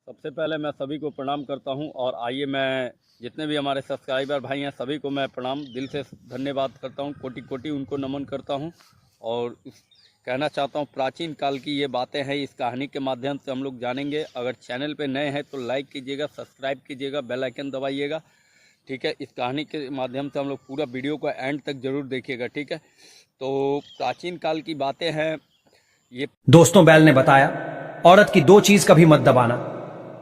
सबसे पहले मैं सभी को प्रणाम करता हूं और आइए मैं जितने भी हमारे सब्सक्राइबर भाई हैं सभी को मैं प्रणाम दिल से धन्यवाद करता हूं, कोटि कोटि उनको नमन करता हूं। और कहना चाहता हूं प्राचीन काल की ये बातें हैं, इस कहानी के माध्यम से हम लोग जानेंगे। अगर चैनल पे नए हैं तो लाइक कीजिएगा, सब्सक्राइब कीजिएगा, बेल आइकन दबाइएगा, ठीक है। इस कहानी के माध्यम से हम लोग पूरा वीडियो को एंड तक ज़रूर देखिएगा, ठीक है। तो प्राचीन काल की बातें हैं ये। दोस्तों, बैल ने बताया, औरत की दो चीज कभी मत दबाना।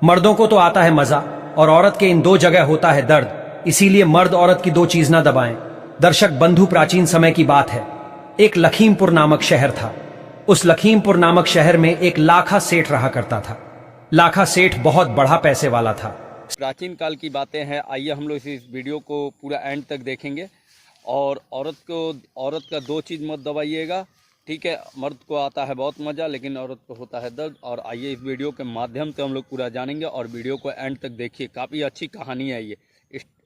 मर्दों को तो आता है मजा और औरत के इन दो जगह होता है दर्द, इसीलिए मर्द औरत की दो चीज ना दबाएं। दर्शक बंधु, प्राचीन समय की बात है। एक लखीमपुर नामक शहर था। उस लखीमपुर नामक शहर में एक लाखा सेठ रहा करता था। लाखा सेठ बहुत बड़ा पैसे वाला था। प्राचीन काल की बातें हैं, आइए हम लोग इस वीडियो को पूरा एंड तक देखेंगे। और औरत का दो चीज़ मत दबाइएगा, ठीक है। मर्द को आता है बहुत मज़ा, लेकिन औरत को होता है दर्द। और आइए इस वीडियो के माध्यम से हम लोग पूरा जानेंगे और वीडियो को एंड तक देखिए। काफ़ी अच्छी कहानी है ये,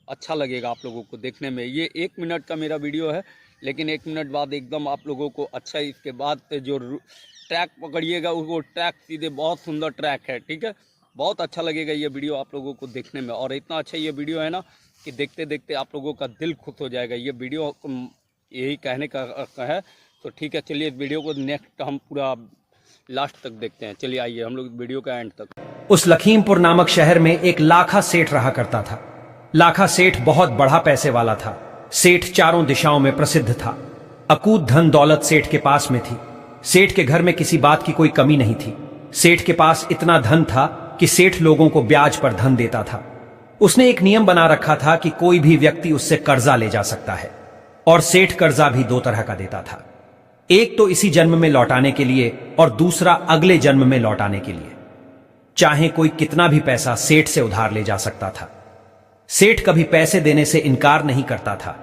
अच्छा लगेगा आप लोगों को देखने में। ये 1 मिनट का मेरा वीडियो है, लेकिन 1 मिनट बाद एकदम आप लोगों को अच्छा, इसके बाद जो ट्रैक पकड़िएगा वो ट्रैक सीधे बहुत सुंदर ट्रैक है, ठीक है। बहुत अच्छा लगेगा ये वीडियो आप लोगों को देखने में। और इतना अच्छा ये वीडियो है ना कि देखते देखते आप लोगों का दिल खुश हो जाएगा। ये वीडियो यही कहने का है। तो ठीक है, चलिए इस वीडियो को नेक्स्ट हम पूरा लास्ट तक देखते हैं। चलिए आइए हम लोग वीडियो का एंड तक। उस लखीमपुर नामक शहर में एक लाखा सेठ रहा करता था। लाखा सेठ बहुत बड़ा पैसे वाला था। सेठ चारों दिशाओं में प्रसिद्ध था। अकूत धन दौलत सेठ के पास में थी। सेठ के घर में किसी बात की कोई कमी नहीं थी। सेठ के पास इतना धन था कि सेठ लोगों को ब्याज पर धन देता था। उसने एक नियम बना रखा था कि कोई भी व्यक्ति उससे कर्जा ले जा सकता है, और सेठ कर्जा भी दो तरह का देता था। एक तो इसी जन्म में लौटाने के लिए और दूसरा अगले जन्म में लौटाने के लिए। चाहे कोई कितना भी पैसा सेठ से उधार ले जा सकता था। सेठ कभी पैसे देने से इनकार नहीं करता था।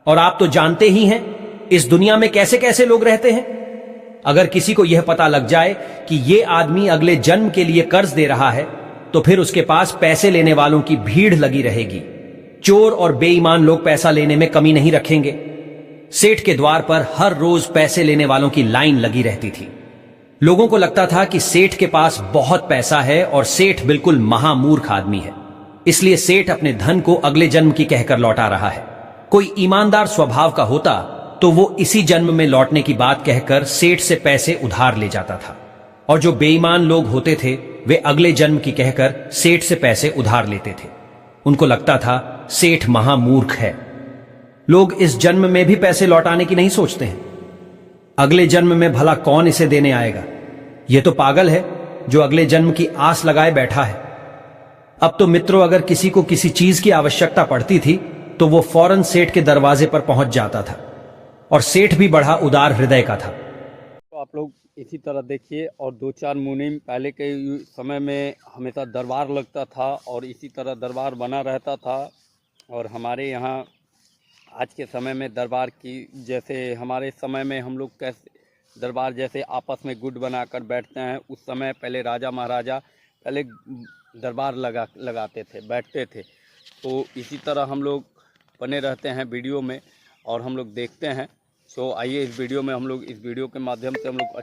और आप तो जानते ही हैं इस दुनिया में कैसे कैसे लोग रहते हैं। अगर किसी को यह पता लग जाए कि यह आदमी अगले जन्म के लिए कर्ज दे रहा है, तो फिर उसके पास पैसे लेने वालों की भीड़ लगी रहेगी। चोर और बेईमान लोग पैसा लेने में कमी नहीं रखेंगे। सेठ के द्वार पर हर रोज पैसे लेने वालों की लाइन लगी रहती थी। लोगों को लगता था कि सेठ के पास बहुत पैसा है और सेठ बिल्कुल महामूर्ख आदमी है, इसलिए सेठ अपने धन को अगले जन्म की कहकर लौटा रहा है। कोई ईमानदार स्वभाव का होता तो वो इसी जन्म में लौटने की बात कहकर सेठ से पैसे उधार ले जाता था, और जो बेईमान लोग होते थे वे अगले जन्म की कहकर सेठ से पैसे उधार लेते थे। उनको लगता था सेठ महामूर्ख है। लोग इस जन्म में भी पैसे लौटाने की नहीं सोचते हैं। अगले जन्म में भला कौन इसे देने आएगा। यह तो पागल है जो अगले जन्म की आस लगाए बैठा है। अब तो मित्रों, अगर किसी को किसी चीज की आवश्यकता पड़ती थी तो वो फौरन सेठ के दरवाजे पर पहुंच जाता था, और सेठ भी बड़ा उदार हृदय का था। तो आप लोग इसी तरह देखिए। और 2-4 मुनीम पहले के समय में हमेशा दरबार लगता था और इसी तरह दरबार बना रहता था। और हमारे यहाँ आज के समय में दरबार की, जैसे हमारे समय में हम लोग कैसे दरबार जैसे आपस में गुट बनाकर बैठते हैं, उस समय पहले राजा महाराजा पहले दरबार लगाते थे, बैठते थे। तो इसी तरह हम लोग बने रहते हैं वीडियो में और हम लोग देखते हैं। सो आइए इस वीडियो में हम लोग, इस वीडियो के माध्यम से हम लोग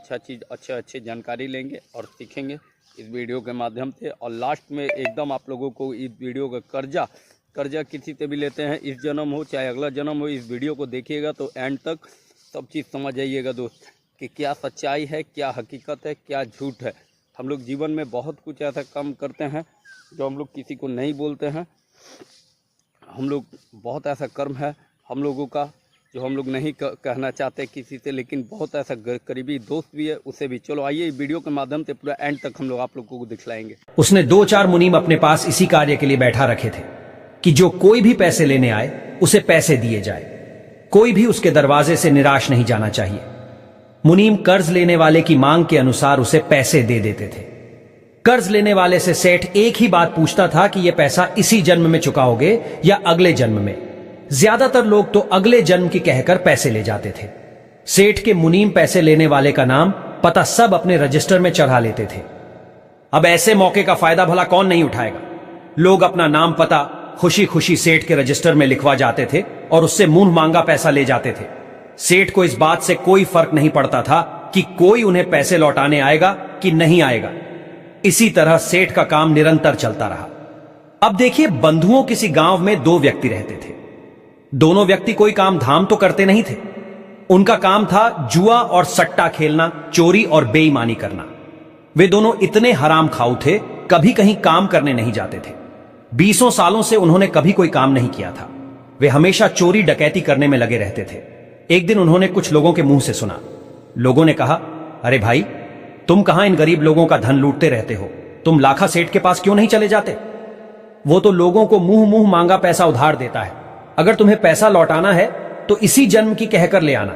अच्छे जानकारी लेंगे और सीखेंगे इस वीडियो के माध्यम से। और लास्ट में एकदम आप लोगों को इस वीडियो का कर्जा किसी से भी लेते हैं, इस जन्म हो चाहे अगला जन्म हो, इस वीडियो को देखिएगा तो एंड तक सब चीज़ समझ जाइएगा दोस्त, कि क्या सच्चाई है, क्या हकीकत है, क्या झूठ है। हम लोग जीवन में बहुत कुछ ऐसा काम करते हैं जो हम लोग किसी को नहीं बोलते हैं। हम लोग बहुत ऐसा कर्म है हम लोगों का जो हम लोग नहीं कहना चाहते किसी से, लेकिन बहुत ऐसा करीबी दोस्त भी है, उसे भी। चलो आइए वीडियो के माध्यम से पूरा एंड तक हम लोग आप लोगों को दिखलाएंगे। उसने 2-4 मुनीम अपने पास इसी कार्य के लिए बैठा रखे थे कि जो कोई भी पैसे लेने आए उसे पैसे दिए जाए। कोई भी उसके दरवाजे से निराश नहीं जाना चाहिए। मुनीम कर्ज लेने वाले की मांग के अनुसार उसे पैसे दे देते थे। कर्ज लेने वाले से सेठ एक ही बात पूछता था कि यह पैसा इसी जन्म में चुकाओगे या अगले जन्म में। ज्यादातर लोग तो अगले जन्म की कहकर पैसे ले जाते थे। सेठ के मुनीम पैसे लेने वाले का नाम पता सब अपने रजिस्टर में चढ़ा लेते थे। अब ऐसे मौके का फायदा भला कौन नहीं उठाएगा। लोग अपना नाम पता खुशी खुशी सेठ के रजिस्टर में लिखवा जाते थे और उससे मुंह मांगा पैसा ले जाते थे। सेठ को इस बात से कोई फर्क नहीं पड़ता था कि कोई उन्हें पैसे लौटाने आएगा कि नहीं आएगा। इसी तरह सेठ का काम निरंतर चलता रहा। अब देखिए, बंधुओं किसी गांव में दो व्यक्ति रहते थे। दोनों व्यक्ति कोई काम धाम तो करते नहीं थे। उनका काम था जुआ और सट्टा खेलना, चोरी और बेईमानी करना। वे दोनों इतने हराम खाऊ थे, कभी कहीं काम करने नहीं जाते थे। 20 सालों से उन्होंने कभी कोई काम नहीं किया था। वे हमेशा चोरी डकैती करने में लगे रहते थे। एक दिन उन्होंने कुछ लोगों के मुंह से सुना। लोगों ने कहा, अरे भाई, तुम कहां इन गरीब लोगों का धन लूटते रहते हो? तुम लाखा सेठ के पास क्यों नहीं चले जाते? वो तो लोगों को मुंह मुंह मांगा पैसा उधार देता है। अगर तुम्हें पैसा लौटाना है तो इसी जन्म की कहकर ले आना,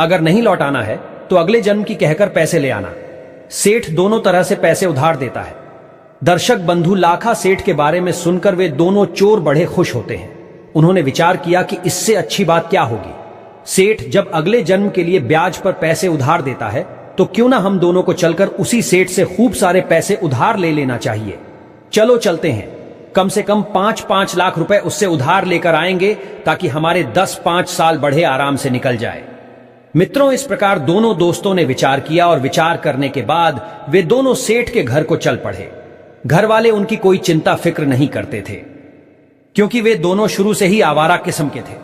अगर नहीं लौटाना है तो अगले जन्म की कहकर पैसे ले आना। सेठ दोनों तरह से पैसे उधार देता है। दर्शक बंधु, लाखा सेठ के बारे में सुनकर वे दोनों चोर बड़े खुश होते हैं। उन्होंने विचार किया कि इससे अच्छी बात क्या होगी। सेठ जब अगले जन्म के लिए ब्याज पर पैसे उधार देता है तो क्यों ना हम दोनों को चलकर उसी सेठ से खूब सारे पैसे उधार ले लेना चाहिए। चलो चलते हैं, कम से कम 5-5 लाख रुपए उससे उधार लेकर आएंगे ताकि हमारे 10-5 साल बढ़े आराम से निकल जाए। मित्रों, इस प्रकार दोनों दोस्तों ने विचार किया और विचार करने के बाद वे दोनों सेठ के घर को चल पड़े। घर वाले उनकी कोई चिंता फिक्र नहीं करते थे, क्योंकि वे दोनों शुरू से ही आवारा किस्म के थे।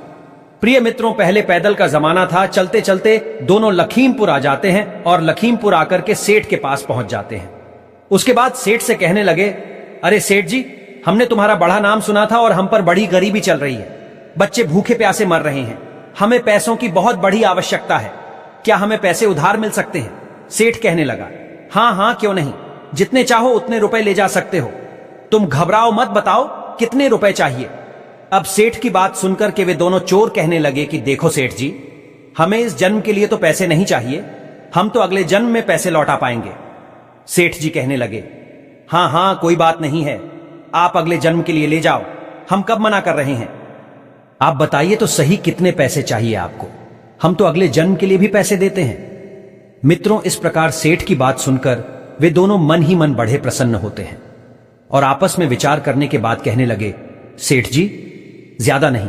प्रिय मित्रों, पहले पैदल का जमाना था। चलते चलते दोनों लखीमपुर आ जाते हैं और लखीमपुर आकर के सेठ के पास पहुंच जाते हैं। उसके बाद सेठ से कहने लगे, अरे सेठ जी, हमने तुम्हारा बड़ा नाम सुना था और हम पर बड़ी गरीबी चल रही है। बच्चे भूखे प्यासे मर रहे हैं। हमें पैसों की बहुत बड़ी आवश्यकता है। क्या हमें पैसे उधार मिल सकते हैं? सेठ कहने लगा, हाँ हाँ, क्यों नहीं, जितने चाहो उतने रुपए ले जा सकते हो। तुम घबराओ मत, बताओ कितने रुपए चाहिए। अब सेठ की बात सुनकर के वे दोनों चोर कहने लगे कि देखो सेठ जी, हमें इस जन्म के लिए तो पैसे नहीं चाहिए, हम तो अगले जन्म में पैसे लौटा पाएंगे। सेठ जी कहने लगे, हाँ हाँ, कोई बात नहीं है, आप अगले जन्म के लिए ले जाओ, हम कब मना कर रहे हैं। आप बताइए तो सही, कितने पैसे चाहिए आपको? हम तो अगले जन्म के लिए भी पैसे देते हैं। मित्रों, इस प्रकार सेठ की बात सुनकर वे दोनों मन ही मन बड़े प्रसन्न होते हैं और आपस में विचार करने के बाद कहने लगे, सेठ जी, ज्यादा नहीं,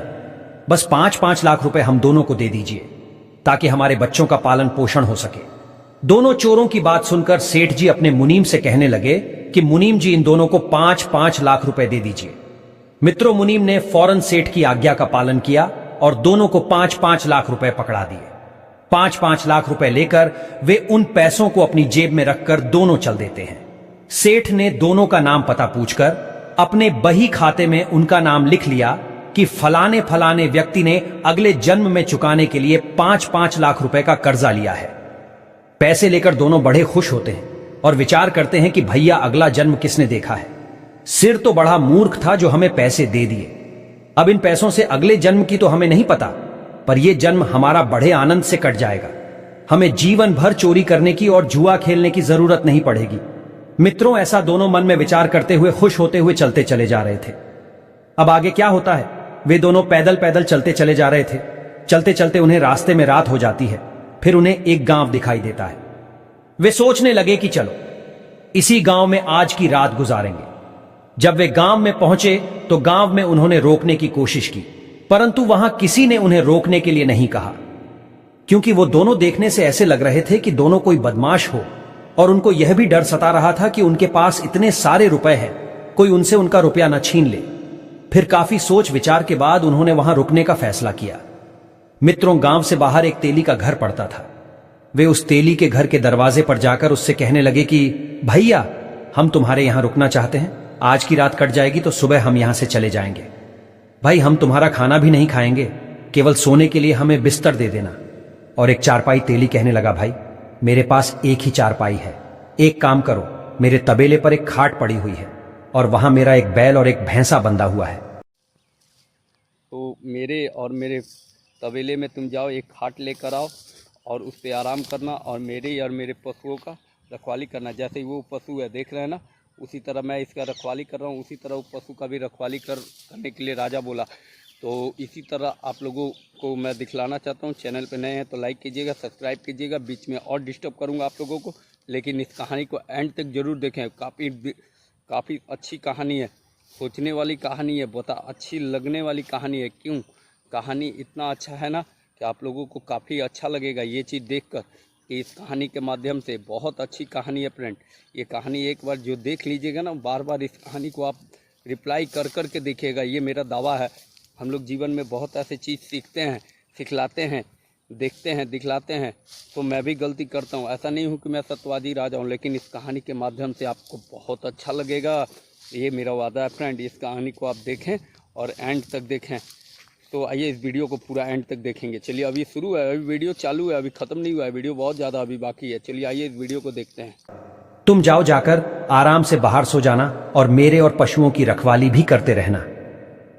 बस 5-5 लाख रुपए हम दोनों को दे दीजिए ताकि हमारे बच्चों का पालन पोषण हो सके। दोनों चोरों की बात सुनकर सेठ जी अपने मुनीम से कहने लगे कि मुनीम जी, इन दोनों को 5-5 लाख रुपए दे दीजिए। मित्रों, मुनीम ने फौरन सेठ की आज्ञा का पालन किया और दोनों को 5-5 लाख रुपए पकड़ा दिए। 5-5 लाख रुपए लेकर वे उन पैसों को अपनी जेब में रखकर दोनों चल देते हैं। सेठ ने दोनों का नाम पता पूछकर अपने बही खाते में उनका नाम लिख लिया कि फलाने फलाने व्यक्ति ने अगले जन्म में चुकाने के लिए 5-5 लाख रुपए का कर्जा लिया है। पैसे लेकर दोनों बड़े खुश होते हैं और विचार करते हैं कि भैया, अगला जन्म किसने देखा है। सिर तो बड़ा मूर्ख था जो हमें पैसे दे दिए। अब इन पैसों से अगले जन्म की तो हमें नहीं पता, पर यह जन्म हमारा बड़े आनंद से कट जाएगा। हमें जीवन भर चोरी करने की और जुआ खेलने की जरूरत नहीं पड़ेगी। मित्रों, ऐसा दोनों मन में विचार करते हुए खुश होते हुए चलते चले जा रहे थे। अब आगे क्या होता है? वे दोनों पैदल पैदल चलते चले जा रहे थे। चलते चलते उन्हें रास्ते में रात हो जाती है। फिर उन्हें एक गांव दिखाई देता है। वे सोचने लगे कि चलो इसी गांव में आज की रात गुजारेंगे। जब वे गांव में पहुंचे तो गांव में उन्होंने रोकने की कोशिश की, परंतु वहां किसी ने उन्हें रोकने के लिए नहीं कहा, क्योंकि वो दोनों देखने से ऐसे लग रहे थे कि दोनों कोई बदमाश हो। और उनको यह भी डर सता रहा था कि उनके पास इतने सारे रुपए हैं, कोई उनसे उनका रुपया न छीन ले। फिर काफी सोच विचार के बाद उन्होंने वहां रुकने का फैसला किया। मित्रों, गांव से बाहर एक तेली का घर पड़ता था। वे उस तेली के घर के दरवाजे पर जाकर उससे कहने लगे कि भैया, हम तुम्हारे यहां रुकना चाहते हैं। आज की रात कट जाएगी तो सुबह हम यहां से चले जाएंगे। भाई, हम तुम्हारा खाना भी नहीं खाएंगे, केवल सोने के लिए हमें बिस्तर दे देना। और एक चारपाई तेली कहने लगा, भाई, मेरे पास एक ही चारपाई है। एक काम करो, मेरे तबेले पर एक खाट पड़ी हुई है और वहां मेरा एक बैल और एक भैंसा बंधा हुआ है। तो मेरे और मेरे तबेले में तुम जाओ, एक खाट लेकर आओ और उस पर आराम करना और मेरे और मेरे पशुओं का रखवाली करना। जैसे वो पशु है, देख रहे हैं ना, उसी तरह मैं इसका रखवाली कर रहा हूँ, उसी तरह वो पशु का भी रखवाली करने के लिए राजा बोला। तो इसी तरह आप लोगों को मैं दिखलाना चाहता हूँ। चैनल पे नए हैं तो लाइक कीजिएगा, सब्सक्राइब कीजिएगा। बीच में और डिस्टर्ब करूँगा आप लोगों को, लेकिन इस कहानी को एंड तक जरूर देखें। काफ़ी अच्छी कहानी है, सोचने वाली कहानी है, बहुत अच्छी लगने वाली कहानी है। क्यों? कहानी इतना अच्छा है ना कि आप लोगों को काफ़ी अच्छा लगेगा ये चीज़ देखकर। कि इस कहानी के माध्यम से, बहुत अच्छी कहानी है फ्रेंड। ये कहानी एक बार जो देख लीजिएगा ना, बार बार इस कहानी को आप रिप्लाई कर कर के देखिएगा, ये मेरा दावा है। हम लोग जीवन में बहुत ऐसे चीज़ सीखते हैं, सिखलाते हैं, देखते हैं, दिखलाते हैं, तो मैं भी गलती करता हूँ। ऐसा नहीं हूँ कि मैं सत्यवादी राजा हूँ, लेकिन इस कहानी के माध्यम से आपको बहुत अच्छा लगेगा, ये मेरा वादा है फ्रेंड। इस कहानी को आप देखें और एंड तक देखें। तो आइए इस वीडियो को पूरा एंड तक देखेंगे। चलिए, अभी शुरू है, अभी वीडियो चालू है, अभी ख़त्म नहीं हुआ है, वीडियो बहुत ज़्यादा अभी बाकी है। चलिए आइए इस वीडियो को देखते हैं। तुम जाओ, जाकर आराम से बाहर सो जाना और मेरे और पशुओं की रखवाली भी करते रहना।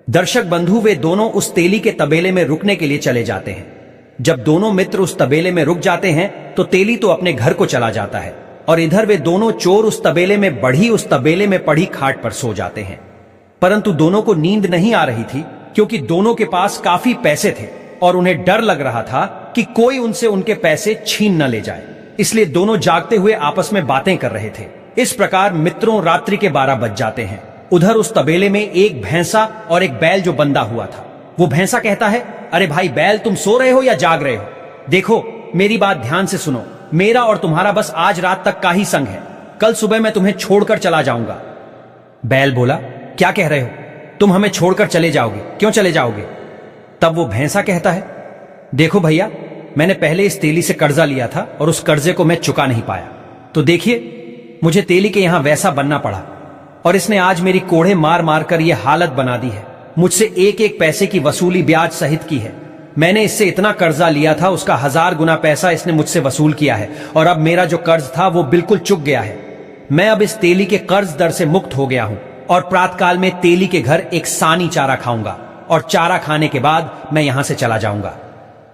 दर्शक बंधु, वे दोनों उस तेली के तबेले में रुकने के लिए चले जाते हैं। जब दोनों मित्र उस तबेले में रुक जाते हैं तो तेली तो अपने घर को चला जाता है और इधर वे दोनों चोर उस तबेले में पड़ी खाट पर सो जाते हैं। परंतु दोनों को नींद नहीं आ रही थी, क्योंकि दोनों के पास काफी पैसे थे और उन्हें डर लग रहा था कि कोई उनसे उनके पैसे छीन न ले जाए। इसलिए दोनों जागते हुए आपस में बातें कर रहे थे। इस प्रकार मित्रों रात्रि के 12 बज जाते हैं। उधर उस तबेले में एक भैंसा और एक बैल जो बंधा हुआ था। वो भैंसा कहता है, अरे भाई बैल, तुम सो रहे हो या जाग रहे हो? देखो, मेरी बात ध्यान से सुनो। मेरा और तुम्हारा बस आज रात तक का ही संग है, कल सुबह मैं तुम्हें छोड़कर चला जाऊंगा। बैल बोला, क्या कह रहे हो? तुम हमें छोड़कर चले जाओगे? क्यों चले जाओगे? तब वो भैंसा कहता है, देखो भैया, मैंने पहले इस तेली से कर्जा लिया था और उस कर्जे को मैं चुका नहीं पाया, तो देखिए मुझे तेली के यहां वैसा बनना पड़ा और इसने आज मेरी कोड़े मार मार कर यह हालत बना दी है। मुझसे एक एक पैसे की वसूली ब्याज सहित की है। मैंने इससे इतना कर्जा लिया था, उसका 1000 गुना पैसा इसने मुझसे वसूल किया है और अब मेरा जो कर्ज था वो बिल्कुल चुक गया है। मैं अब इस तेली के कर्ज दर से मुक्त हो गया हूं और प्रातःकाल में तेली के घर एक सानी चारा खाऊंगा और चारा खाने के बाद मैं यहां से चला जाऊंगा।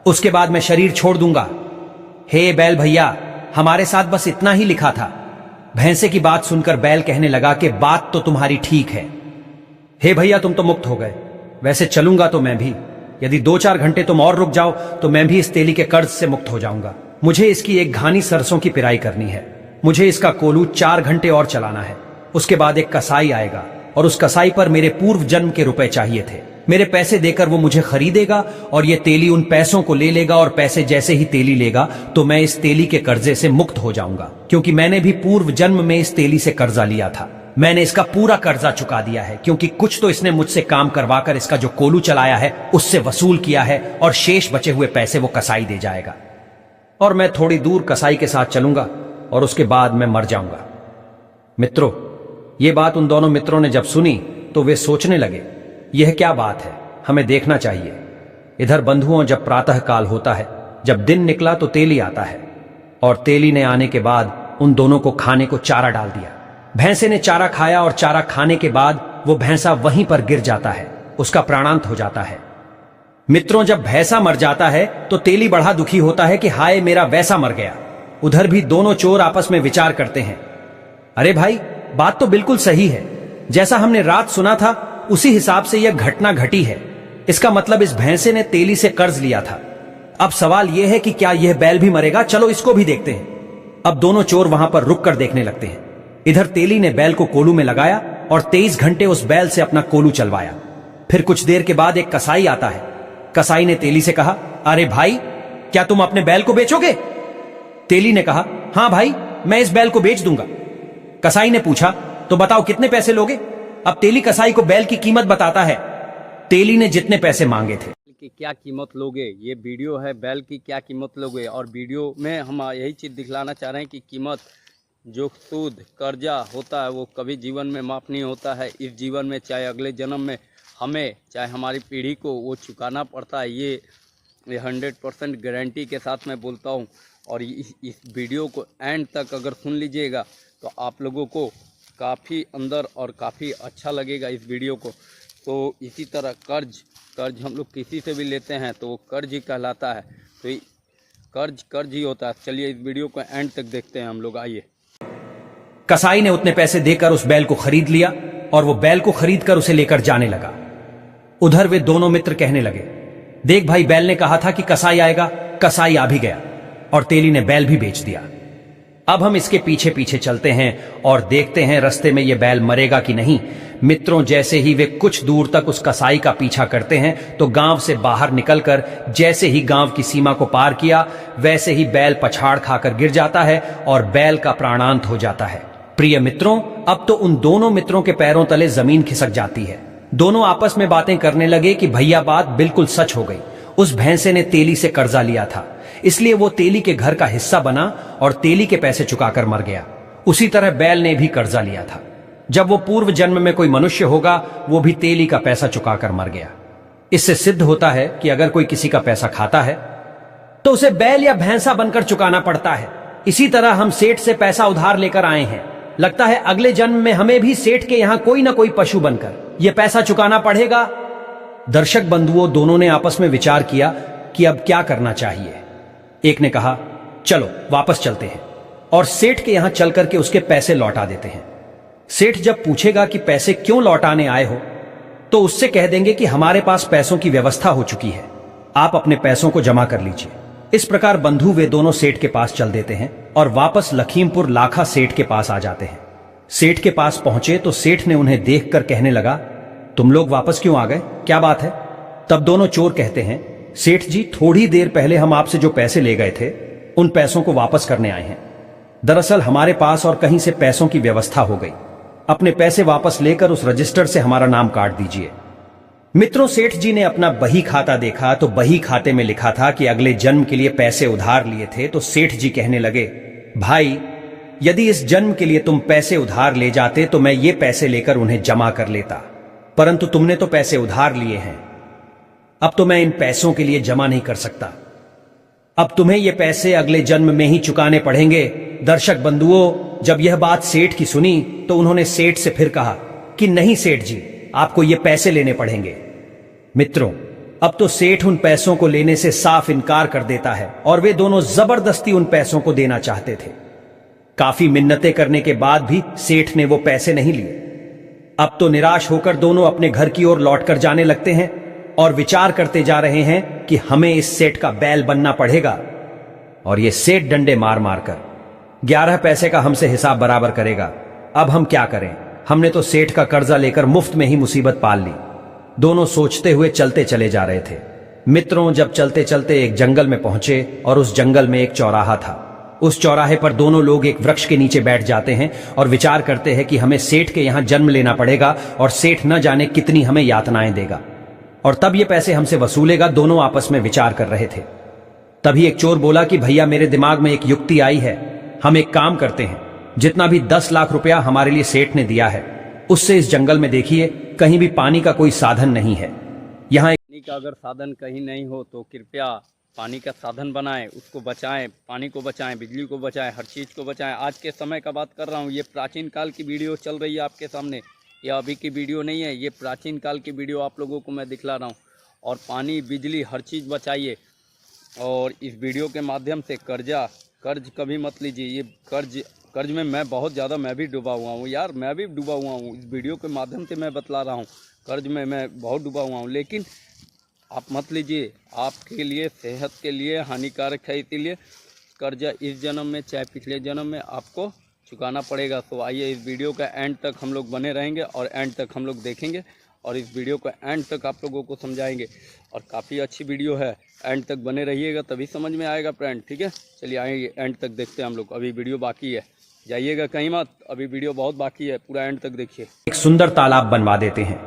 उसके बाद मैं शरीर छोड़ दूंगा। हे बैल भैया, हमारे साथ बस इतना ही लिखा था। भैंसे की बात सुनकर बैल कहने लगा कि बात तो तुम्हारी ठीक है। हे भैया, तुम तो मुक्त हो गए, वैसे चलूंगा तो मैं भी। यदि 2-4 घंटे तुम और रुक जाओ तो मैं भी इस तेली के कर्ज से मुक्त हो जाऊंगा। मुझे इसकी एक घानी सरसों की पिराई करनी है। मुझे इसका कोलू 4 घंटे और चलाना है। उसके बाद एक कसाई आएगा और उस कसाई पर मेरे पूर्व जन्म के रुपए चाहिए थे। मेरे पैसे देकर वो मुझे खरीदेगा और ये तेली उन पैसों को ले लेगा और पैसे जैसे ही तेली लेगा तो मैं इस तेली के कर्जे से मुक्त हो जाऊंगा, क्योंकि मैंने भी पूर्व जन्म में इस तेली से कर्जा लिया था। मैंने इसका पूरा कर्जा चुका दिया है, क्योंकि कुछ तो इसने मुझसे काम करवाकर इसका जो कोलू चलाया है उससे वसूल किया है और शेष बचे हुए पैसे वो कसाई दे जाएगा और मैं थोड़ी दूर कसाई के साथ चलूंगा और उसके बाद मैं मर जाऊंगा। मित्रों, ये बात उन दोनों मित्रों ने जब सुनी तो वे सोचने लगे, यह क्या बात है, हमें देखना चाहिए। इधर बंधुओं, जब प्रातः काल होता है, जब दिन निकला तो तेली आता है और तेली ने आने के बाद उन दोनों को खाने को चारा डाल दिया। भैंसे ने चारा खाया और चारा खाने के बाद वो भैंसा वहीं पर गिर जाता है, उसका प्राणांत हो जाता है। मित्रों, जब भैंसा मर जाता है तो तेली बड़ा दुखी होता है कि हाय, मेरा वैसा मर गया। उधर भी दोनों चोर आपस में विचार करते हैं, अरे भाई, बात तो बिल्कुल सही है, जैसा हमने रात सुना था उसी हिसाब से यह घटना घटी है। इसका मतलब इस भैंसे ने तेली से कर्ज लिया था। अब सवाल यह है कि क्या यह बैल भी मरेगा? चलो इसको भी देखते हैं। अब दोनों चोर वहां पर रुक कर देखने लगते हैं। इधर तेली ने बैल को कोलू में लगाया और 23 घंटे उस बैल से अपना कोलू चलवाया। फिर कुछ देर के बाद एक कसाई आता है। कसाई ने तेली से कहा, अरे भाई, क्या तुम अपने बैल को बेचोगे? तेली ने कहा, हां भाई, मैं इस बैल को बेच दूंगा। कसाई ने पूछा, तो बताओ कितने पैसे लोगे? अब तेली कसाई को बैल की कीमत बताता है। तेली ने जितने पैसे मांगे थे। की क्या कीमत लोगे? ये वीडियो है, बैल की क्या कीमत लोगे। और वीडियो में हम यही चीज़ दिखलाना चाह रहे हैं कि कीमत, जो सूद कर्जा होता है वो कभी जीवन में माफ़ नहीं होता है। इस जीवन में चाहे अगले जन्म में हमें, चाहे हमारी पीढ़ी को वो चुकाना पड़ता है। ये 100% गारंटी के साथ मैं बोलता हूँ। और इस वीडियो को एंड तक अगर सुन लीजिएगा तो आप लोगों को काफ़ी अंदर और काफ़ी अच्छा लगेगा इस वीडियो को। तो इसी तरह कर्ज हम लोग किसी से भी लेते हैं तो वो कर्ज ही कहलाता है। तो कर्ज ही होता है। चलिए इस वीडियो को एंड तक देखते हैं हम लोग, आइए। कसाई ने उतने पैसे देकर उस बैल को खरीद लिया और वो बैल को खरीद कर उसे लेकर जाने लगा। उधर वे दोनों मित्र कहने लगे, देख भाई, बैल ने कहा था कि कसाई आएगा, कसाई आ भी गया और तेली ने बैल भी बेच दिया। अब हम इसके पीछे पीछे चलते हैं और देखते हैं रास्ते में यह बैल मरेगा कि नहीं। मित्रों, जैसे ही वे कुछ दूर तक उस कसाई का पीछा करते हैं तो गांव से बाहर निकलकर जैसे ही गांव की सीमा को पार किया वैसे ही बैल पछाड़ खाकर गिर जाता है और बैल का प्राणांत हो जाता है। प्रिय मित्रों, अब तो उन दोनों मित्रों के पैरों तले जमीन खिसक जाती है। दोनों आपस में बातें करने लगे कि भैया बात बिल्कुल सच हो गई। उस भैंसे ने तेली से कर्जा लिया था, इसलिए वो तेली के घर का हिस्सा बना और तेली के पैसे चुकाकर मर गया। उसी तरह बैल ने भी कर्जा लिया था। जब वो पूर्व जन्म में कोई मनुष्य होगा वो भी तेली का पैसा चुकाकर मर गया। इससे सिद्ध होता है कि अगर कोई किसी का पैसा खाता है तो उसे बैल या भैंसा बनकर चुकाना पड़ता है। इसी तरह हम सेठ से पैसा उधार लेकर आए हैं। लगता है अगले जन्म में हमें भी सेठ के यहां कोई ना कोई पशु बनकर यह पैसा चुकाना पड़ेगा। दर्शक बंधुओं, दोनों ने आपस में विचार किया कि अब क्या करना चाहिए। एक ने कहा, चलो वापस चलते हैं और सेठ के यहां चल करके उसके पैसे लौटा देते हैं। सेठ जब पूछेगा कि पैसे क्यों लौटाने आए हो तो उससे कह देंगे कि हमारे पास पैसों की व्यवस्था हो चुकी है, आप अपने पैसों को जमा कर लीजिए। इस प्रकार बंधु वे दोनों सेठ के पास चल देते हैं और वापस लखीमपुर लाखा सेठ के पास आ जाते हैं। सेठ के पास पहुंचे तो सेठ ने उन्हें देखकर कहने लगा, तुम लोग वापस क्यों आ गए, क्या बात है? तब दोनों चोर कहते हैं, सेठ जी, थोड़ी देर पहले हम आपसे जो पैसे ले गए थे उन पैसों को वापस करने आए हैं। दरअसल हमारे पास और कहीं से पैसों की व्यवस्था हो गई। अपने पैसे वापस लेकर उस रजिस्टर से हमारा नाम काट दीजिए। मित्रों, सेठ जी ने अपना बही खाता देखा तो बही खाते में लिखा था कि अगले जन्म के लिए पैसे उधार लिए थे। तो सेठ जी कहने लगे, भाई, यदि इस जन्म के लिए तुम पैसे उधार ले जाते तो मैं ये पैसे लेकर उन्हें जमा कर लेता, परंतु तुमने तो पैसे उधार लिए हैं। अब तो मैं इन पैसों के लिए जमा नहीं कर सकता। अब तुम्हें ये पैसे अगले जन्म में ही चुकाने पड़ेंगे। दर्शक बंधुओं, जब यह बात सेठ की सुनी तो उन्होंने सेठ से फिर कहा कि नहीं सेठ जी, आपको ये पैसे लेने पड़ेंगे। मित्रों, अब तो सेठ उन पैसों को लेने से साफ इनकार कर देता है और वे दोनों जबरदस्ती उन पैसों को देना चाहते थे। काफी मिन्नतें करने के बाद भी सेठ ने वो पैसे नहीं लिए। अब तो निराश होकर दोनों अपने घर की ओर लौटकर जाने लगते हैं और विचार करते जा रहे हैं कि हमें इस सेठ का बैल बनना पड़ेगा और ये सेठ डंडे मार मार कर 11 पैसे का हमसे हिसाब बराबर करेगा। अब हम क्या करें? हमने तो सेठ का कर्जा लेकर मुफ्त में ही मुसीबत पाल ली। दोनों सोचते हुए चलते चले जा रहे थे। मित्रों, जब चलते चलते एक जंगल में पहुंचे और उस जंगल में एक चौराहा था। उस चौराहे पर दोनों लोग एक वृक्ष के नीचे बैठ जाते हैं और विचार करते हैं कि हमें सेठ के यहां जन्म लेना पड़ेगा और सेठ न जाने कितनी हमें यातनाएं देगा और तब ये पैसे हमसे वसूलेगा। दोनों आपस में विचार कर रहे थे। तभी एक चोर बोला कि भैया, मेरे दिमाग में एक युक्ति आई है। हम एक काम करते हैं, जितना भी 10 लाख रुपया हमारे लिए सेठ ने दिया है उससे इस जंगल में देखिए कहीं भी पानी का कोई साधन नहीं है। यहाँ पानी का अगर साधन कहीं नहीं हो तो कृपया पानी का साधन बनाएं, उसको बचाएं, पानी को बचाएं, बिजली को बचाएं, हर चीज़ को बचाएं। आज के समय का बात कर रहा हूँ, ये प्राचीन काल की वीडियो चल रही है आपके सामने, ये अभी की वीडियो नहीं है, ये प्राचीन काल की वीडियो आप लोगों को मैं दिखला रहा हूँ। और पानी, बिजली, हर चीज़ बचाइए। और इस वीडियो के माध्यम से कर्ज कभी मत लीजिए। ये कर्ज में मैं बहुत ज़्यादा मैं भी डूबा हुआ हूँ यार, मैं भी डूबा हुआ हूँ। इस वीडियो के माध्यम से मैं बतला रहा हूँ, कर्ज में मैं बहुत डूबा हुआ हूँ। लेकिन आप मत लीजिए, आपके लिए, सेहत के लिए हानिकारक है। इसीलिए कर्जा इस जन्म में चाहे पिछले जन्म में आपको चुकाना पड़ेगा। तो आइए इस वीडियो का एंड तक हम लोग बने रहेंगे और एंड तक हम लोग देखेंगे और इस वीडियो का एंड तक आप लोगों को समझाएंगे। और काफ़ी अच्छी वीडियो है, एंड तक बने रहिएगा तभी समझ में आएगा फ्रेंड, ठीक है? चलिए आइए एंड तक देखते हैं हम लोग। अभी वीडियो बाकी है, जाइएगा कहीं मत, अभी वीडियो बहुत बाकी है, पूरा एंड तक देखिए। एक सुंदर तालाब बनवा देते हैं।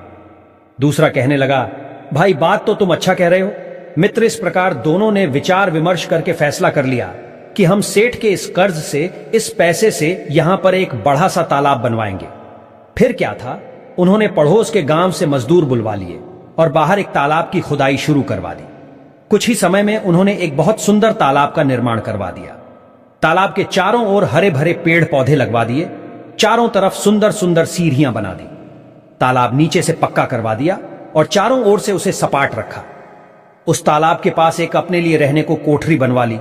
दूसरा कहने लगा, भाई बात तो तुम अच्छा कह रहे हो। मित्र, इस प्रकार दोनों ने विचार विमर्श करके फैसला कर लिया कि हम सेठ के इस कर्ज से, इस पैसे से यहां पर एक बड़ा सा तालाब बनवाएंगे। फिर क्या था, उन्होंने पड़ोस के गांव से मजदूर बुलवा लिए और बाहर एक तालाब की खुदाई शुरू करवा दी। कुछ ही समय में उन्होंने एक बहुत सुंदर तालाब का निर्माण करवा दिया। तालाब के चारों ओर हरे भरे पेड़ पौधे लगवा दिए, चारों तरफ सुंदर सुंदर सीढ़ियां बना दी। तालाब नीचे से पक्का करवा दिया और चारों ओर से उसे सपाट रखा। उस तालाब के पास एक अपने लिए रहने को कोठरी बनवा ली,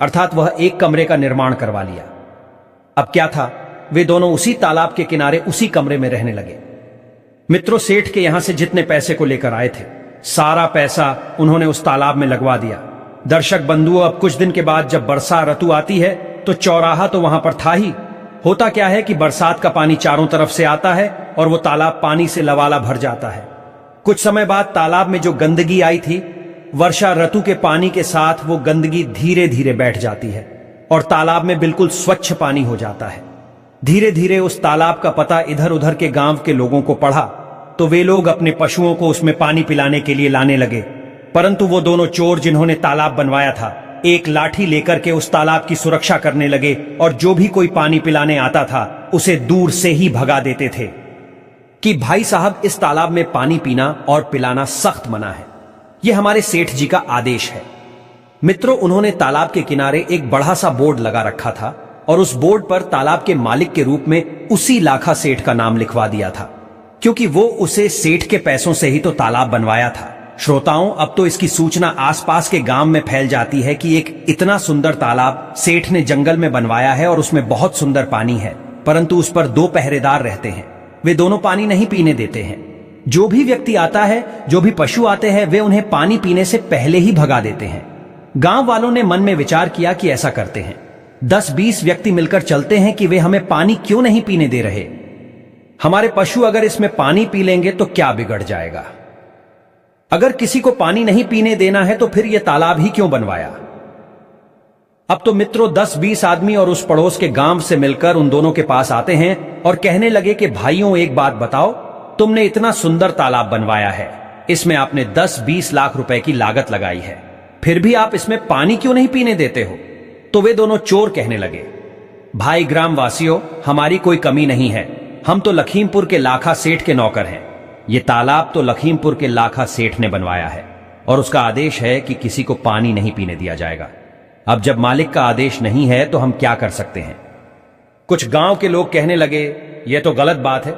अर्थात वह एक कमरे का निर्माण करवा लिया। अब क्या था, वे दोनों उसी तालाब के किनारे उसी कमरे में रहने लगे। मित्रों, सेठ के यहां से जितने पैसे को लेकर आए थे सारा पैसा उन्होंने उस तालाब में लगवा दिया। दर्शक बंधुओं, अब कुछ दिन के बाद जब वर्षा ऋतु आती है तो चौराहा तो वहां पर था ही। होता क्या है कि बरसात का पानी चारों तरफ से आता है और वो तालाब पानी से लबालब भर जाता है। कुछ समय बाद तालाब में जो गंदगी आई थी, वर्षा ऋतु के पानी के साथ वो गंदगी धीरे धीरे बैठ जाती है और तालाब में बिल्कुल स्वच्छ पानी हो जाता है। धीरे धीरे उस तालाब का पता इधर उधर के गांव के लोगों को पढ़ा तो वे लोग अपने पशुओं को उसमें पानी पिलाने के लिए लाने लगे। परंतु वो दोनों चोर जिन्होंने तालाब बनवाया था, एक लाठी लेकर के उस तालाब की सुरक्षा करने लगे और जो भी कोई पानी पिलाने आता था उसे दूर से ही भगा देते थे कि भाई साहब, इस तालाब में पानी पीना और पिलाना सख्त मना है। यह हमारे सेठ जी का आदेश है। मित्रों, उन्होंने तालाब के किनारे एक बड़ा सा बोर्ड लगा रखा था और उस बोर्ड पर तालाब के मालिक के रूप में उसी लाखा सेठ का नाम लिखवा दिया था, क्योंकि वो उसे सेठ के पैसों से ही तो तालाब बनवाया था। श्रोताओं, अब तो इसकी सूचना आसपास के गांव में फैल जाती है कि एक इतना सुंदर तालाब सेठ ने जंगल में बनवाया है और उसमें बहुत सुंदर पानी है, परंतु उस पर 2 पहरेदार रहते हैं। वे दोनों पानी नहीं पीने देते हैं। जो भी व्यक्ति आता है, जो भी पशु आते हैं, वे उन्हें पानी पीने से पहले ही भगा देते हैं। गांव वालों ने मन में विचार किया कि ऐसा करते हैं। 10-20 व्यक्ति मिलकर चलते हैं कि वे हमें पानी क्यों नहीं पीने दे रहे। हमारे पशु अगर इसमें पानी पी लेंगे तो क्या बिगड़ जाएगा। अगर किसी को पानी नहीं पीने देना है तो फिर यह तालाब ही क्यों बनवाया। अब तो मित्रों 10-20 आदमी और उस पड़ोस के गांव से मिलकर उन दोनों के पास आते हैं और कहने लगे कि भाइयों, एक बात बताओ, तुमने इतना सुंदर तालाब बनवाया है, इसमें आपने 10-20 लाख रुपए की लागत लगाई है, फिर भी आप इसमें पानी क्यों नहीं पीने देते हो। तो वे दोनों चोर कहने लगे, भाई ग्रामवासियों, हमारी कोई कमी नहीं है, हम तो लखीमपुर के लाखा सेठ के नौकर हैं। ये तालाब तो लखीमपुर के लाखा सेठ ने बनवाया है और उसका आदेश है कि किसी को पानी नहीं पीने दिया जाएगा। अब जब मालिक का आदेश नहीं है तो हम क्या कर सकते हैं। कुछ गांव के लोग कहने लगे, यह तो गलत बात है।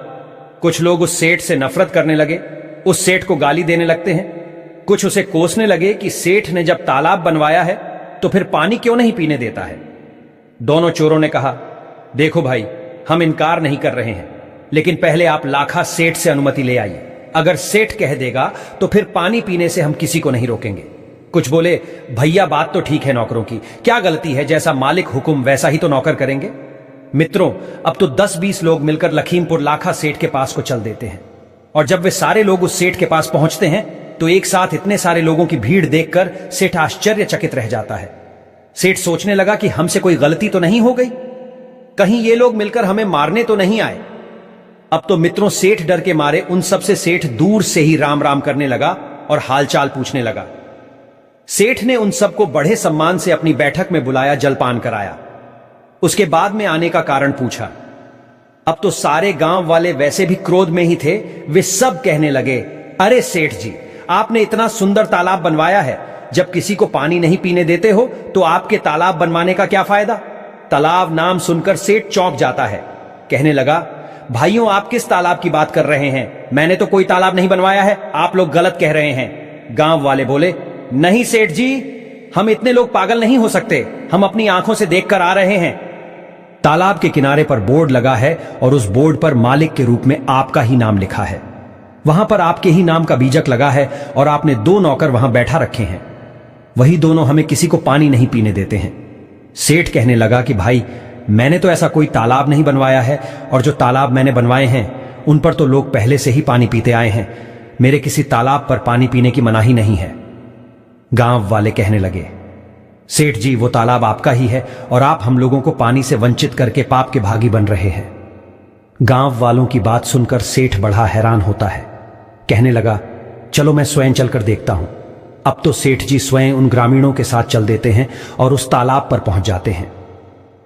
कुछ लोग उस सेठ से नफरत करने लगे, उस सेठ को गाली देने लगते हैं। कुछ उसे कोसने लगे कि सेठ ने जब तालाब बनवाया है तो फिर पानी क्यों नहीं पीने देता है। दोनों चोरों ने कहा, देखो भाई, हम इनकार नहीं कर रहे हैं, लेकिन पहले आप लाखा सेठ से अनुमति ले आइए। अगर सेठ कह देगा तो फिर पानी पीने से हम किसी को नहीं रोकेंगे। कुछ बोले, भैया बात तो ठीक है नौकरों की, क्या गलती है, जैसा मालिक हुक्म वैसा ही तो नौकर करेंगे। मित्रों, अब तो 10-20 लोग मिलकर लखीमपुर लाखा सेठ के पास को चल देते हैं और जब वे सारे लोग उस सेठ के पास पहुंचते हैं तो एक साथ इतने सारे लोगों की भीड़ देखकर सेठ आश्चर्यचकित रह जाता है। सेठ सोचने लगा कि हमसे कोई गलती तो नहीं हो गई, कहीं ये लोग मिलकर हमें मारने तो नहीं आए। अब तो मित्रों सेठ डर के मारे उन सब से सेठ दूर से ही राम राम करने लगा और हालचाल पूछने लगा। सेठ ने उन सबको बड़े सम्मान से अपनी बैठक में बुलाया, जलपान कराया, उसके बाद में आने का कारण पूछा। अब तो सारे गांव वाले वैसे भी क्रोध में ही थे। वे सब कहने लगे, अरे सेठ जी, आपने इतना सुंदर तालाब बनवाया है, जब किसी को पानी नहीं पीने देते हो तो आपके तालाब बनवाने का क्या फायदा। तालाब नाम सुनकर सेठ चौंक जाता है, कहने लगा, भाइयों आप किस तालाब की बात कर रहे हैं, मैंने तो कोई तालाब नहीं बनवाया है, आप लोग गलत कह रहे हैं। गांव वाले बोले, नहीं सेठ जी, हम इतने लोग पागल नहीं हो सकते, हम अपनी आंखों से देखकर आ रहे हैं। तालाब के किनारे पर बोर्ड लगा है और उस बोर्ड पर मालिक के रूप में आपका ही नाम लिखा है। वहां पर आपके ही नाम का बीजक लगा है और आपने 2 नौकर वहां बैठा रखे हैं। वही दोनों हमें किसी को पानी नहीं पीने देते हैं। सेठ कहने लगा कि भाई, मैंने तो ऐसा कोई तालाब नहीं बनवाया है और जो तालाब मैंने बनवाए हैं उन पर तो लोग पहले से ही पानी पीते आए हैं, मेरे किसी तालाब पर पानी पीने की मनाही नहीं है। गांव वाले कहने लगे, सेठ जी, वो तालाब आपका ही है और आप हम लोगों को पानी से वंचित करके पाप के भागी बन रहे हैं। गांव वालों की बात सुनकर सेठ बड़ा हैरान होता है, कहने लगा, चलो मैं स्वयं चलकर देखता हूं। अब तो सेठ जी स्वयं उन ग्रामीणों के साथ चल देते हैं और उस तालाब पर पहुंच जाते हैं।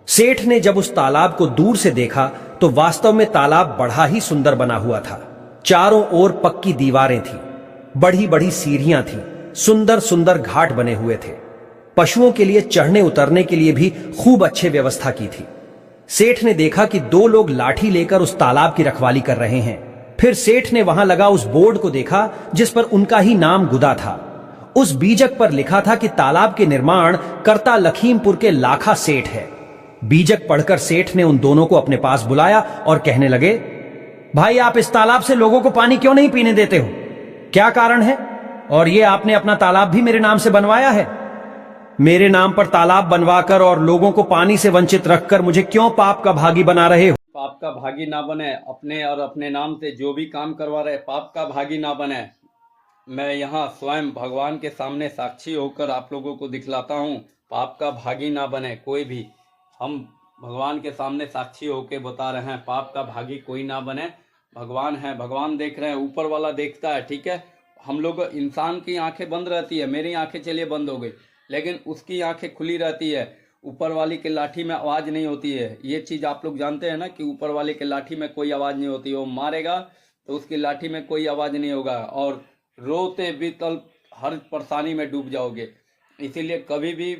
सेठ ने जब उस तालाब को दूर से देखा तो वास्तव में तालाब बड़ा ही सुंदर बना हुआ था। चारों ओर पक्की दीवारें थी, बड़ी बड़ी सीढ़ियां थी, सुंदर सुंदर घाट बने हुए थे, पशुओं के लिए चढ़ने उतरने के लिए भी खूब अच्छे व्यवस्था की थी। सेठ ने देखा कि 2 लोग लाठी लेकर उस तालाब की रखवाली कर रहे हैं। फिर सेठ ने वहां लगा उस बोर्ड को देखा जिस पर उनका ही नाम गुदा था। उस बीजक पर लिखा था कि तालाब के निर्माण कर्ता लखीमपुर के लाखा सेठ है। बीजक पढ़कर सेठ ने उन दोनों को अपने पास बुलाया और कहने लगे, भाई आप इस तालाब से लोगों को पानी क्यों नहीं पीने देते हो, क्या कारण है, और ये आपने अपना तालाब भी मेरे नाम से बनवाया है। मेरे नाम पर तालाब बनवाकर और लोगों को पानी से वंचित रखकर मुझे क्यों पाप का भागी बना रहे हो? पाप का भागी ना बने, अपने और अपने नाम से जो भी काम करवा रहे पाप का भागी ना बने। मैं यहाँ स्वयं भगवान के सामने साक्षी होकर आप लोगों को दिखलाता हूँ, पाप का भागी ना बने कोई भी। हम भगवान के सामने साक्षी होकर बता रहे हैं, पाप का भागी कोई ना बने। भगवान है, भगवान देख रहे हैं, ऊपर वाला देखता है, ठीक है। हम लोग, इंसान की आंखें बंद रहती है, मेरी आंखें चलिए बंद हो गई, लेकिन उसकी आंखें खुली रहती है। ऊपर वाली के लाठी में आवाज़ नहीं होती है, ये चीज़ आप लोग जानते हैं ना, कि ऊपर वाले के लाठी में कोई आवाज़ नहीं होती। वो मारेगा तो उसकी लाठी में कोई आवाज़ नहीं होगा, और रोते भी तल हर परेशानी में डूब जाओगे। इसीलिए कभी भी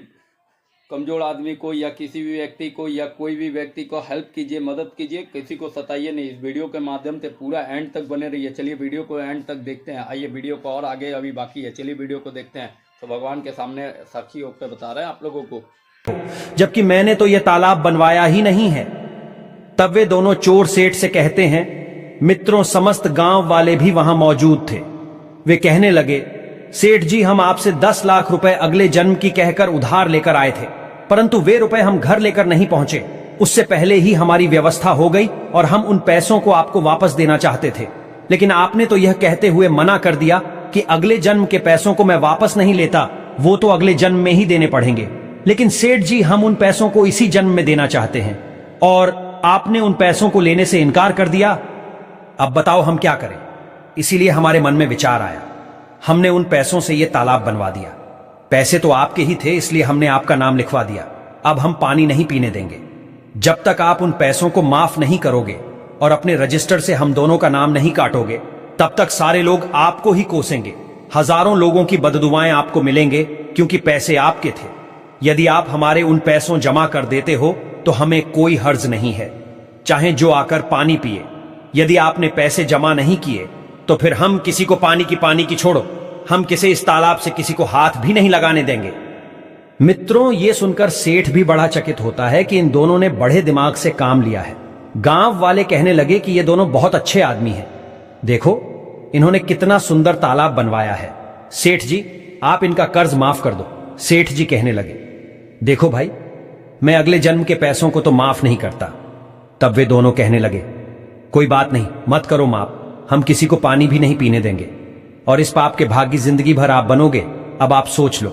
कमज़ोर आदमी को या किसी भी व्यक्ति को या कोई भी व्यक्ति को हेल्प कीजिए, मदद कीजिए, किसी को सताइए नहीं। इस वीडियो के माध्यम से पूरा एंड तक बने रहिए। चलिए वीडियो को एंड तक देखते हैं। आइए, वीडियो को और आगे अभी बाकी है, चलिए वीडियो को देखते हैं। तो भगवान के सामने साक्षी होकर बता रहे हैं आप लोगों को, जबकि मैंने तो यह तालाब बनवाया ही नहीं है। तब वे दोनों चोर सेठ से कहते हैं, मित्रों समस्त गांव वाले भी वहां मौजूद थे। वे कहने लगे, सेठ जी हम आपसे 10 लाख रुपए अगले जन्म की कहकर उधार लेकर आए थे, परंतु वे रुपए हम घर लेकर नहीं पहुंचे। उससे पहले ही हमारी व्यवस्था हो गई और हम उन पैसों को आपको वापस देना चाहते थे, लेकिन आपने तो यह कहते हुए मना कर दिया कि अगले जन्म के पैसों को मैं वापस नहीं लेता, वो तो अगले जन्म में ही देने पड़ेंगे। लेकिन सेठ जी हम उन पैसों को इसी जन्म में देना चाहते हैं, और आपने उन पैसों को लेने से इनकार कर दिया। अब बताओ हम क्या करें? इसीलिए हमारे मन में विचार आया, हमने उन पैसों से यह तालाब बनवा दिया। पैसे तो आपके ही थे, इसलिए हमने आपका नाम लिखवा दिया। अब हम पानी नहीं पीने देंगे जब तक आप उन पैसों को माफ नहीं करोगे और अपने रजिस्टर से हम दोनों का नाम नहीं काटोगे। तब तक सारे लोग आपको ही कोसेंगे, हजारों लोगों की बददुआएं आपको मिलेंगे, क्योंकि पैसे आपके थे। यदि आप हमारे उन पैसों जमा कर देते हो तो हमें कोई हर्ज नहीं है, चाहे जो आकर पानी पिए। यदि आपने पैसे जमा नहीं किए तो फिर हम किसी को पानी की छोड़ो, हम किसी इस तालाब से किसी को हाथ भी नहीं लगाने देंगे। मित्रों, ये सुनकर सेठ भी बड़ा चकित होता है कि इन दोनों ने बड़े दिमाग से काम लिया है। गांव वाले कहने लगे कि ये दोनों बहुत अच्छे आदमी हैं, देखो इन्होंने कितना सुंदर तालाब बनवाया है। सेठ जी आप इनका कर्ज माफ कर दो। सेठ जी कहने लगे, देखो भाई मैं अगले जन्म के पैसों को तो माफ नहीं करता। तब वे दोनों कहने लगे, कोई बात नहीं, मत करो माफ, हम किसी को पानी भी नहीं पीने देंगे, और इस पाप के भागी जिंदगी भर आप बनोगे। अब आप सोच लो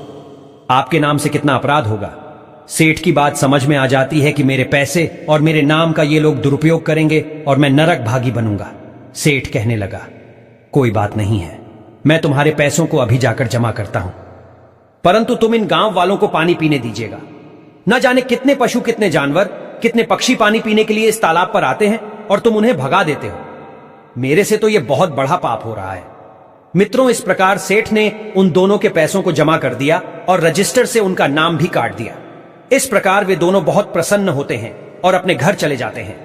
आपके नाम से कितना अपराध होगा। सेठ की बात समझ में आ जाती है कि मेरे पैसे और मेरे नाम का ये लोग दुरुपयोग करेंगे और मैं नरक भागी बनूंगा। सेठ कहने लगा, कोई बात नहीं है, मैं तुम्हारे पैसों को अभी जाकर जमा करता हूं, परंतु तुम इन गांव वालों को पानी पीने दीजिएगा। न जाने कितने पशु, कितने जानवर, कितने पक्षी पानी पीने के लिए इस तालाब पर आते हैं और तुम उन्हें भगा देते हो। मेरे से तो यह बहुत बड़ा पाप हो रहा है। मित्रों, इस प्रकार सेठ ने उन दोनों के पैसों को जमा कर दिया और रजिस्टर से उनका नाम भी काट दिया। इस प्रकार वे दोनों बहुत प्रसन्न होते हैं और अपने घर चले जाते हैं।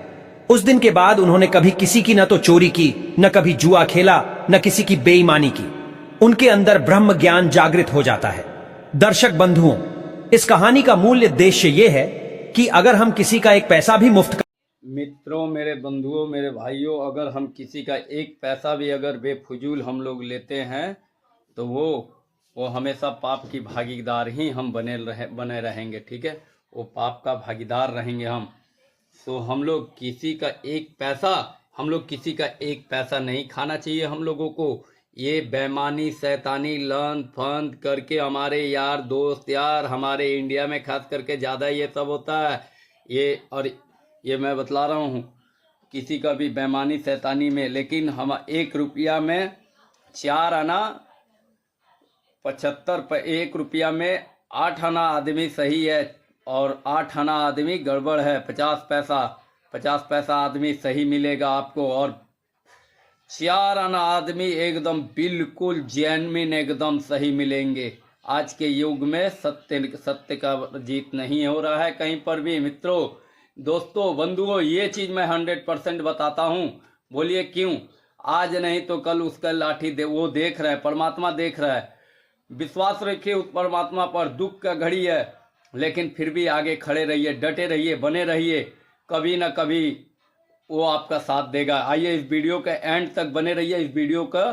उस दिन के बाद उन्होंने कभी किसी की न तो चोरी की, न कभी जुआ खेला, न किसी की बेईमानी की। उनके अंदर ब्रह्म ज्ञान जागृत हो जाता है। दर्शक बंधुओं, इस कहानी का मूल उद्देश्य यह है कि अगर हम किसी का एक पैसा भी मुफ्त, मित्रों, मेरे बंधुओं, मेरे भाइयों, अगर हम किसी का एक पैसा भी अगर बेफजूल हम लोग लेते हैं तो वो हमेशा पाप की भागीदार ही हम बने रहेंगे, ठीक है। वो पाप का भागीदार रहेंगे हम। तो हम लोग किसी का एक पैसा नहीं खाना चाहिए हम लोगों को। ये बेईमानी, शैतानी, लन फंद करके हमारे यार दोस्त हमारे इंडिया में खास करके ज़्यादा ये सब होता है। ये मैं बतला रहा हूँ, किसी का भी बेईमानी शैतानी में, लेकिन हम 1 रुपया में 4 आना 75 1 रुपया में 8 आना आदमी सही है और 8 आना आदमी गड़बड़ है। 50 पैसा आदमी सही मिलेगा आपको, और 4 आना आदमी एकदम बिल्कुल जेन्युइन एकदम सही मिलेंगे। आज के युग में सत्य का जीत नहीं हो रहा है कहीं पर भी। मित्रों, दोस्तों, बंधुओं, ये चीज़ मैं 100% बताता हूँ। बोलिए क्यों? आज नहीं तो कल उसका लाठी वो देख रहा है, परमात्मा देख रहा है। विश्वास रखिए उस परमात्मा पर। दुख का घड़ी है, लेकिन फिर भी आगे खड़े रहिए, डटे रहिए, बने रहिए, कभी ना कभी वो आपका साथ देगा। आइए इस वीडियो के एंड तक बने रहिए, इस वीडियो का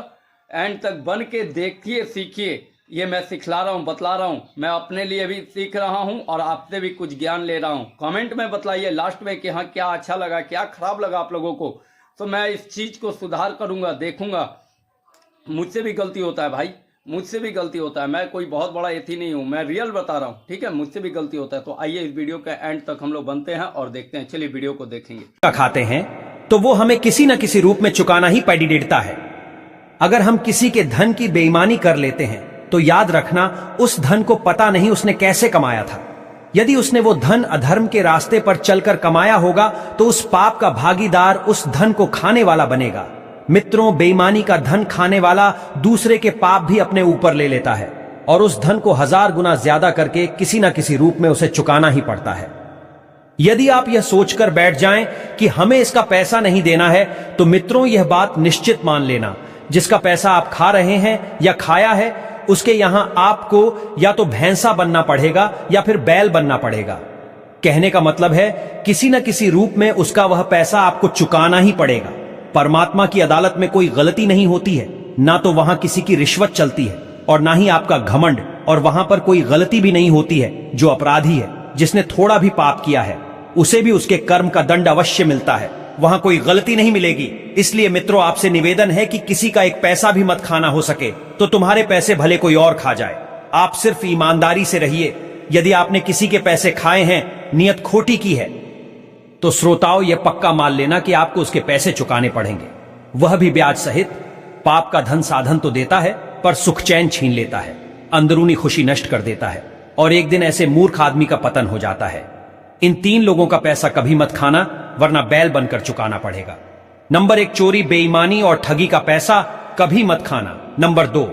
एंड तक बन के देखिए, सीखिए, ये मैं सिखला रहा हूँ, बतला रहा हूँ। मैं अपने लिए भी सीख रहा हूँ और आपसे भी कुछ ज्ञान ले रहा हूँ। कमेंट में बतलाइए लास्ट में कि हाँ क्या अच्छा लगा, क्या खराब लगा आप लोगों को, तो मैं इस चीज़ को सुधार करूँगा, देखूँगा। मुझसे भी गलती होता है भाई, मुझसे भी गलती होता है। मैं कोई बहुत बड़ा एथी नहीं हूँ, मैं रियल बता रहा हूँ, ठीक है। मुझसे भी गलती होता है। तो आइए इस वीडियो के एंड तक हम लोग बनते हैं और देखते हैं। चलिए वीडियो को देखेंगे। खाते हैं तो वो हमें किसी न किसी रूप में चुकाना ही पड़ी देता है। अगर हम किसी के धन की बेईमानी कर लेते हैं तो याद रखना उस धन को पता नहीं उसने कैसे कमाया था। यदि उसने वो धन अधर्म के रास्ते पर चलकर कमाया होगा तो उस पाप का भागीदार उस धन को खाने वाला बनेगा। मित्रों, बेईमानी का धन खाने वाला दूसरे के पाप भी अपने ऊपर ले लेता है और उस धन को 1000 गुना ज्यादा करके किसी न किसी रूप में उसे चुकाना ही पड़ता है। यदि आप यह सोचकर बैठ जाएं कि हमें इसका पैसा नहीं देना है, तो मित्रों यह बात निश्चित मान लेना, जिसका पैसा आप खा रहे हैं या खाया है, उसके यहां आपको या तो भैंसा बनना पड़ेगा या फिर बैल बनना पड़ेगा। कहने का मतलब है किसी न किसी रूप में उसका वह पैसा आपको चुकाना ही पड़ेगा। परमात्मा की अदालत में कोई गलती नहीं होती है, ना तो वहां किसी की रिश्वत चलती है और ना ही आपका घमंड, और वहां पर कोई गलती भी नहीं होती है। जो अपराधी है, जिसने थोड़ा भी पाप किया है, उसे भी उसके कर्म का दंड अवश्य मिलता है। वहां कोई गलती नहीं मिलेगी। इसलिए मित्रों, आपसे निवेदन है कि किसी का एक पैसा भी मत खाना, हो सके तो तुम्हारे पैसे भले कोई और खा जाए। आप सिर्फ ईमानदारी से रहिए। यदि आपने किसी के पैसे खाए हैं, नियत खोटी की है, तो श्रोताओं यह पक्का मान लेना कि आपको उसके पैसे चुकाने पड़ेंगे, वह भी ब्याज सहित। पाप का धन साधन तो देता है, पर सुख चैन छीन लेता है, अंदरूनी खुशी नष्ट कर देता है, और एक दिन ऐसे मूर्ख आदमी का पतन हो जाता है। इन 3 लोगों का पैसा कभी मत खाना, वरना बैल बनकर चुकाना पड़ेगा। नंबर 1, चोरी, बेईमानी और ठगी का पैसा कभी मत खाना। नंबर 2,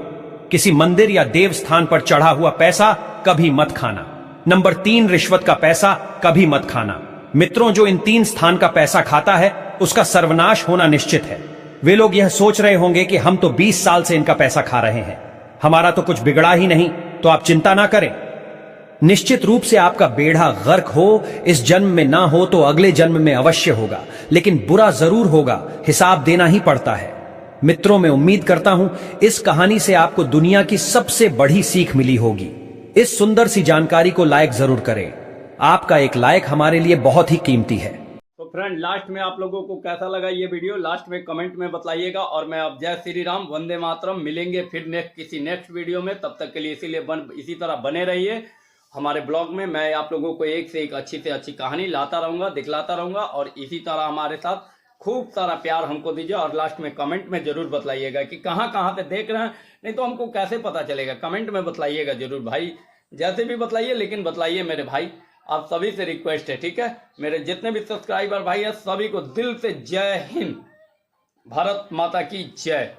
किसी मंदिर या देव स्थान पर चढ़ा हुआ पैसा कभी मत खाना। नंबर 3, रिश्वत का पैसा कभी मत खाना। मित्रों, जो इन 3 स्थान का पैसा खाता है, उसका सर्वनाश होना निश्चित है। वे लोग यह सोच रहे होंगे कि हम तो 20 साल से इनका पैसा खा रहे हैं, हमारा तो कुछ बिगड़ा ही नहीं। तो आप चिंता ना करें, निश्चित रूप से आपका बेड़ा गर्क हो, इस जन्म में ना हो तो अगले जन्म में अवश्य होगा, लेकिन बुरा जरूर होगा, हिसाब देना ही पड़ता है। मित्रों, मैं उम्मीद करता हूं इस कहानी से आपको दुनिया की सबसे बड़ी सीख मिली होगी। इस सुंदर सी जानकारी को लाइक जरूर करें। आपका एक लाइक हमारे लिए बहुत ही कीमती है। तो फ्रेंड, लास्ट में आप लोगों को कैसा लगा ये वीडियो, लास्ट में कमेंट में बताइएगा। और मैं अब जय श्री राम, वंदे मातरम। मिलेंगे फिर किसी नेक्स्ट वीडियो में। तब तक के लिए इसी तरह बने रहिए हमारे ब्लॉग में। मैं आप लोगों को एक से एक अच्छी से अच्छी कहानी लाता रहूंगा, दिखलाता रहूंगा, और इसी तरह हमारे साथ खूब सारा प्यार हमको दीजिए। और लास्ट में कमेंट में जरूर बतलाइएगा कि कहाँ कहाँ पे देख रहे हैं, नहीं तो हमको कैसे पता चलेगा। कमेंट में बतलाइएगा जरूर भाई, जैसे भी बतलाइए, लेकिन बतलाइए मेरे भाई। आप सभी से रिक्वेस्ट है, ठीक है। मेरे जितने भी सब्सक्राइबर भाई हैं, सभी को दिल से जय हिंद, भारत माता की जय।